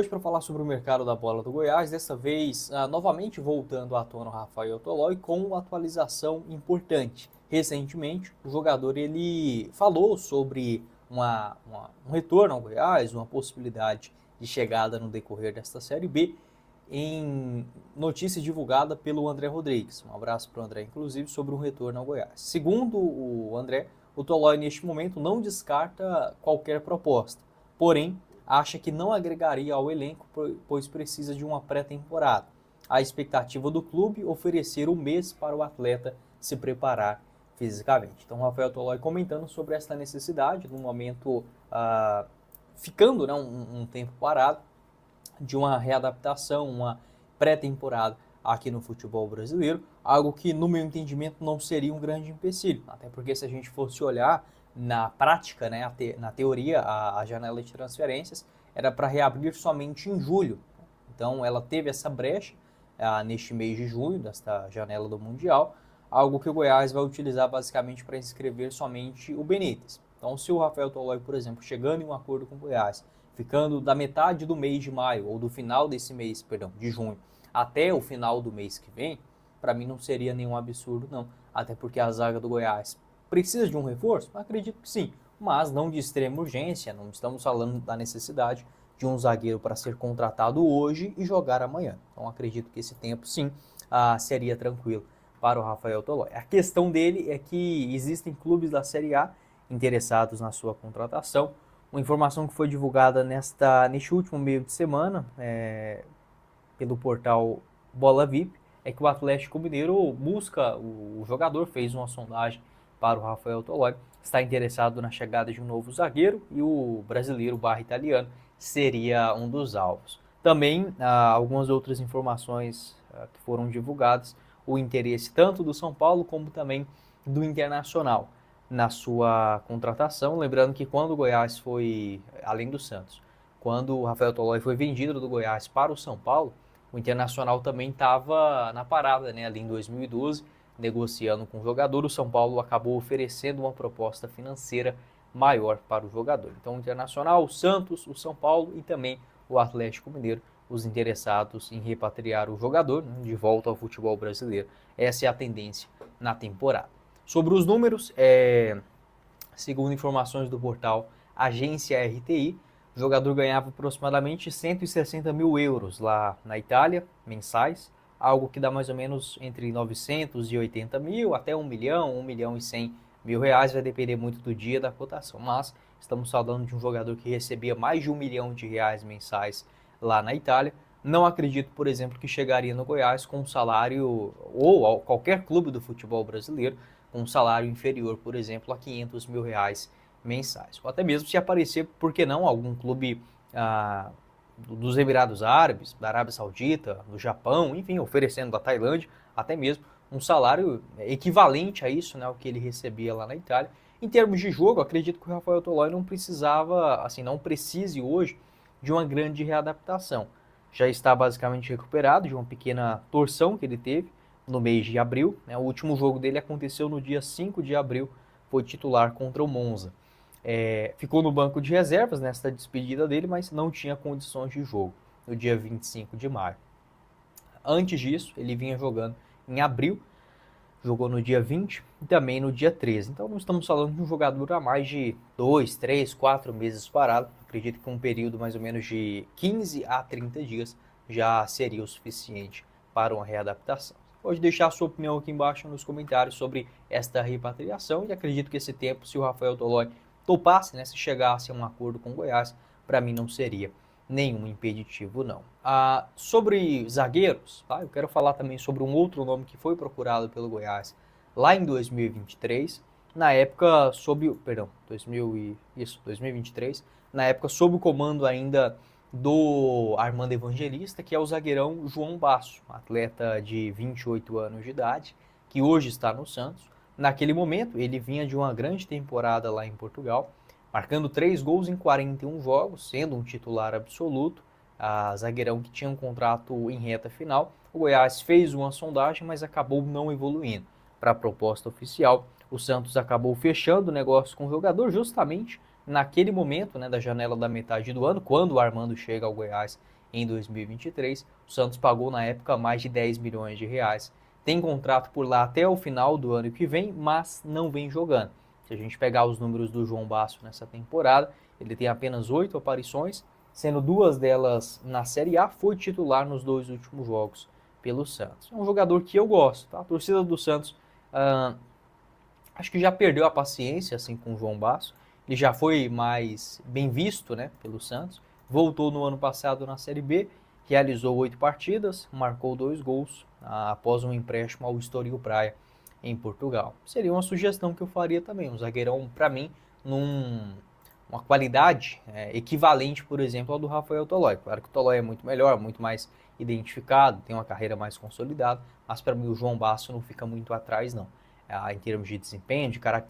Hoje para falar sobre o mercado da bola do Goiás, dessa vez novamente voltando à tona o Rafael Tolói com uma atualização importante. Recentemente, o jogador ele falou sobre um retorno ao Goiás, uma possibilidade de chegada no decorrer desta Série B, em notícia divulgada pelo André Rodrigues. Um abraço para o André, inclusive, sobre um retorno ao Goiás. Segundo o André, o Tolói neste momento não descarta qualquer proposta, porém acha que não agregaria ao elenco, pois precisa de uma pré-temporada. A expectativa do clube oferecer um mês para o atleta se preparar fisicamente. Então, o Rafael Tolói comentando sobre essa necessidade, no momento ficando um tempo parado, de uma readaptação, uma pré-temporada aqui no futebol brasileiro, algo que, no meu entendimento, não seria um grande empecilho, até porque se a gente fosse olhar na prática, né, na teoria, a janela de transferências era para reabrir somente em julho. Então ela teve essa brecha neste mês de junho, desta janela do Mundial, algo que o Goiás vai utilizar basicamente para inscrever somente o Benítez. Então se o Rafael Tolói, por exemplo, chegando em um acordo com o Goiás, ficando da metade do mês de maio, ou do final desse mês, perdão, de junho, até o final do mês que vem, para mim não seria nenhum absurdo não, até porque a zaga do Goiás precisa de um reforço? Acredito que sim, mas não de extrema urgência, não estamos falando da necessidade de um zagueiro para ser contratado hoje e jogar amanhã. Então acredito que esse tempo sim seria tranquilo para o Rafael Tolói. A questão dele é que existem clubes da Série A interessados na sua contratação. Uma informação que foi divulgada neste último meio de semana pelo portal Bola VIP é que o Atlético Mineiro busca o jogador, fez uma sondagem para o Rafael Tolói, está interessado na chegada de um novo zagueiro e o brasileiro barra italiano seria um dos alvos. Também algumas outras informações que foram divulgadas, o interesse tanto do São Paulo como também do Internacional na sua contratação. Lembrando que quando o Goiás foi, além do Santos, quando o Rafael Tolói foi vendido do Goiás para o São Paulo, o Internacional também estava na parada, né, ali em 2012, negociando com o jogador. O São Paulo acabou oferecendo uma proposta financeira maior para o jogador. Então, o Internacional, o Santos, o São Paulo e também o Atlético Mineiro, os interessados em repatriar o jogador, né, de volta ao futebol brasileiro. Essa é a tendência na temporada. Sobre os números, segundo informações do portal Agência RTI, o jogador ganhava aproximadamente 160 mil euros lá na Itália, mensais, algo que dá mais ou menos entre 980 mil até 1 milhão e 100 mil reais, vai depender muito do dia da cotação, mas estamos falando de um jogador que recebia mais de 1 milhão de reais mensais lá na Itália. Não acredito, por exemplo, que chegaria no Goiás com um salário, ou qualquer clube do futebol brasileiro, com um salário inferior, por exemplo, a 500 mil reais mensais. Ou até mesmo se aparecer, por que não, algum clube dos Emirados Árabes, da Arábia Saudita, do Japão, enfim, oferecendo da Tailândia, até mesmo um salário equivalente a isso, né, o que ele recebia lá na Itália. Em termos de jogo, acredito que o Rafael Tolói não precisava, assim, não precise hoje de uma grande readaptação. Já está basicamente recuperado de uma pequena torção que ele teve no mês de abril, né? O último jogo dele aconteceu no dia 5 de abril, foi titular contra o Monza. Ficou no banco de reservas nesta despedida dele, mas não tinha condições de jogo no dia 25 de maio. Antes disso, ele vinha jogando em abril, jogou no dia 20 e também no dia 13. Então não estamos falando de um jogador há mais de 2, 3, 4 meses parado. Acredito que um período mais ou menos de 15 a 30 dias já seria o suficiente para uma readaptação. Pode deixar a sua opinião aqui embaixo nos comentários sobre esta repatriação e acredito que esse tempo, se o Rafael Tolói topasse, né, se chegasse a um acordo com o Goiás, para mim não seria nenhum impeditivo não. Sobre zagueiros, tá? Eu quero falar também sobre um outro nome que foi procurado pelo Goiás lá em 2023, na época 2023, na época sob o comando ainda do Armando Evangelista, que é o zagueirão João Basso, atleta de 28 anos de idade, que hoje está no Santos. Naquele momento, ele vinha de uma grande temporada lá em Portugal, marcando 3 gols em 41 jogos, sendo um titular absoluto, zagueirão que tinha um contrato em reta final. O Goiás fez uma sondagem, mas acabou não evoluindo para a proposta oficial. O Santos acabou fechando o negócio com o jogador justamente naquele momento, né, da janela da metade do ano, quando o Armando chega ao Goiás em 2023, o Santos pagou na época mais de 10 milhões de reais. Tem contrato por lá até o final do ano que vem, mas não vem jogando. Se a gente pegar os números do João Basso nessa temporada, ele tem apenas 8 aparições, sendo 2 delas na Série A, foi titular nos 2 últimos jogos pelo Santos. É um jogador que eu gosto, tá? A torcida do Santos acho que já perdeu a paciência assim com o João Basso. Ele já foi mais bem visto, né, pelo Santos. Voltou no ano passado na Série B, realizou 8 partidas, marcou 2 gols após um empréstimo ao Estoril Praia em Portugal. Seria uma sugestão que eu faria também, um zagueirão para mim uma qualidade equivalente, por exemplo, ao do Rafael Tolói. Claro que o Tolói é muito melhor, muito mais identificado, tem uma carreira mais consolidada, mas para mim o João Basso não fica muito atrás não, em termos de desempenho, de características.